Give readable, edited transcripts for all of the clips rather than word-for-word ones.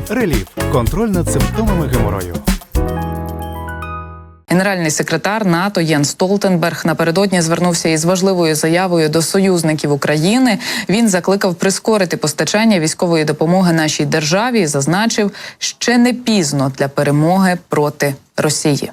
Реліф – контроль над симптомами геморою. Генеральний секретар НАТО Єнс Столтенберг напередодні звернувся із важливою заявою до союзників України. Він закликав прискорити постачання військової допомоги нашій державі і зазначив, ще не пізно для перемоги проти Росії.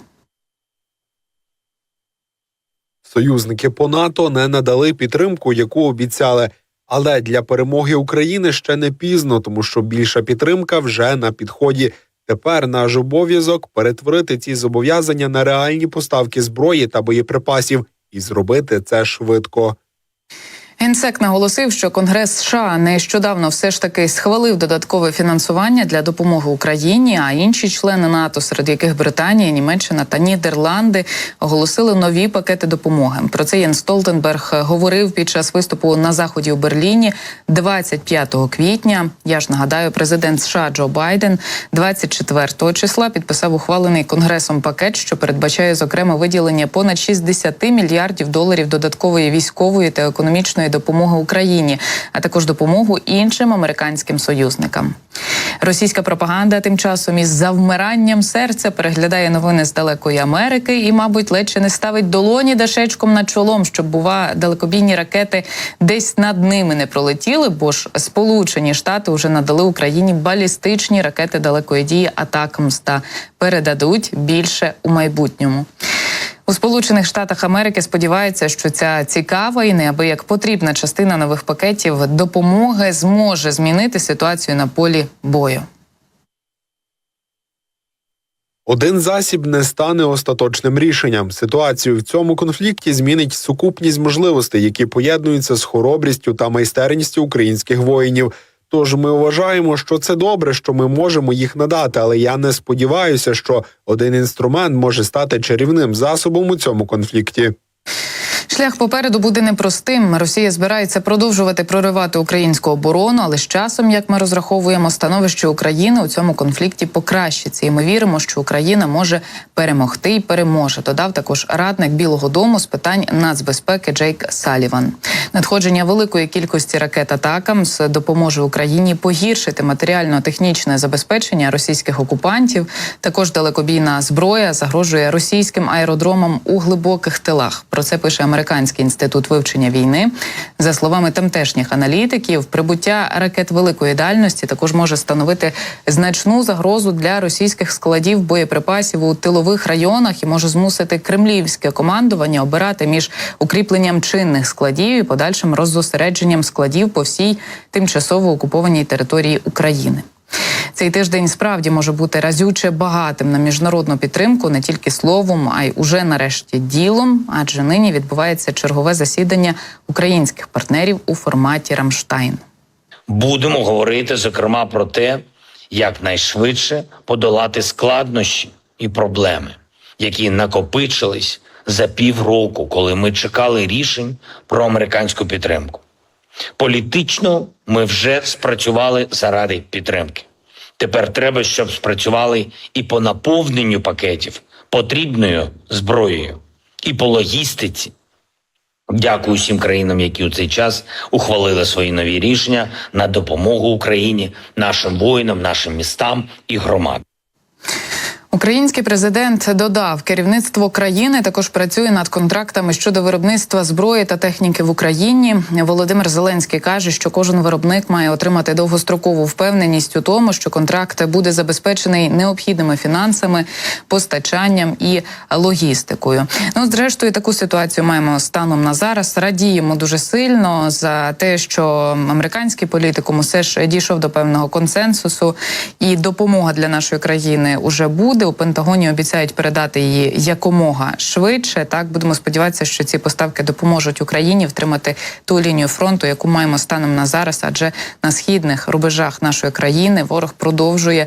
Союзники по НАТО не надали підтримку, яку обіцяли. Але для перемоги України ще не пізно, тому що більша підтримка вже на підході. Тепер наш обов'язок – перетворити ці зобов'язання на реальні поставки зброї та боєприпасів і зробити це швидко. Генсек наголосив, що Конгрес США нещодавно все ж таки схвалив додаткове фінансування для допомоги Україні, а інші члени НАТО, серед яких Британія, Німеччина та Нідерланди, оголосили нові пакети допомоги. Про це Єнс Столтенберг говорив під час виступу на Заході у Берліні 25 квітня. Я ж нагадаю, президент США Джо Байден 24 числа підписав ухвалений Конгресом пакет, що передбачає, зокрема, виділення понад 60 мільярдів доларів додаткової військової та економічної допомоги Україні, а також допомогу іншим американським союзникам. Російська пропаганда тим часом із завмиранням серця переглядає новини з далекої Америки і, мабуть, ледь чи не ставить долоні дашечком над чолом, щоб, бува, далекобійні ракети десь над ними не пролетіли, бо ж Сполучені Штати вже надали Україні балістичні ракети далекої дії «Атакамс» та передадуть більше у майбутньому. У Сполучених Штатах Америки сподіваються, що ця цікава і неабияк потрібна частина нових пакетів допомоги зможе змінити ситуацію на полі бою. Один засіб не стане остаточним рішенням. Ситуацію в цьому конфлікті змінить сукупність можливостей, які поєднуються з хоробрістю та майстерністю українських воїнів. Тож ми вважаємо, що це добре, що ми можемо їх надати, але я не сподіваюся, що один інструмент може стати чарівним засобом у цьому конфлікті. Шлях попереду буде непростим. Росія збирається продовжувати проривати українську оборону, але з часом, як ми розраховуємо, становище України у цьому конфлікті покращиться. І ми віримо, що Україна може перемогти і переможе, додав також радник Білого дому з питань нацбезпеки Джейк Саліван. Надходження великої кількості ракет «Атакамс» допоможе Україні погіршити матеріально-технічне забезпечення російських окупантів. Також далекобійна зброя загрожує російським аеродромам у глибоких тилах. Про це пише Американський інститут вивчення війни. За словами тамтешніх аналітиків, прибуття ракет великої дальності також може становити значну загрозу для російських складів боєприпасів у тилових районах і може змусити кремлівське командування обирати між укріпленням чинних складів і подальшим роззосередженням складів по всій тимчасово окупованій території України. Цей тиждень справді може бути разюче багатим на міжнародну підтримку не тільки словом, а й уже нарешті ділом, адже нині відбувається чергове засідання українських партнерів у форматі «Рамштайн». Будемо говорити, зокрема, про те, як найшвидше подолати складнощі і проблеми, які накопичились за півроку, коли ми чекали рішень про американську підтримку. Політично ми вже спрацювали заради підтримки. Тепер треба, щоб спрацювали і по наповненню пакетів потрібною зброєю, і по логістиці. Дякую всім країнам, які у цей час ухвалили свої нові рішення на допомогу Україні, нашим воїнам, нашим містам і громадам. Український президент додав, керівництво країни також працює над контрактами щодо виробництва зброї та техніки в Україні. Володимир Зеленський каже, що кожен виробник має отримати довгострокову впевненість у тому, що контракт буде забезпечений необхідними фінансами, постачанням і логістикою. Ну, зрештою, таку ситуацію маємо станом на зараз. Радіємо дуже сильно за те, що американський політикум усе ж дійшов до певного консенсусу, і допомога для нашої країни уже буде. У Пентагоні обіцяють передати її якомога швидше. Так, будемо сподіватися, що ці поставки допоможуть Україні втримати ту лінію фронту, яку маємо станом на зараз, адже на східних рубежах нашої країни ворог продовжує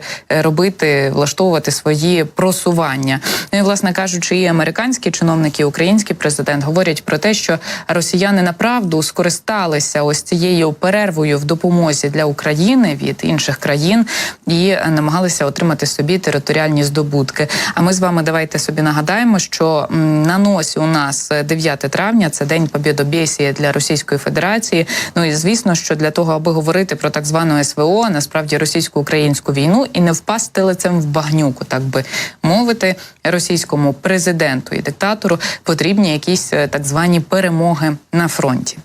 влаштовувати свої просування. Ну і, власне кажучи, і американські чиновники, і український президент говорять про те, що росіяни направду скористалися ось цією перервою в допомозі для України від інших країн і намагалися отримати собі територіальні здобутки. здобутки. А ми з вами давайте собі нагадаємо, що на носі у нас 9 травня, це День Побєдобєсія для Російської Федерації. Ну і звісно, що для того, аби говорити про так звану СВО, насправді російсько-українську війну, і не впасти лицем в багнюку, так би мовити, російському президенту і диктатору потрібні якісь так звані перемоги на фронті.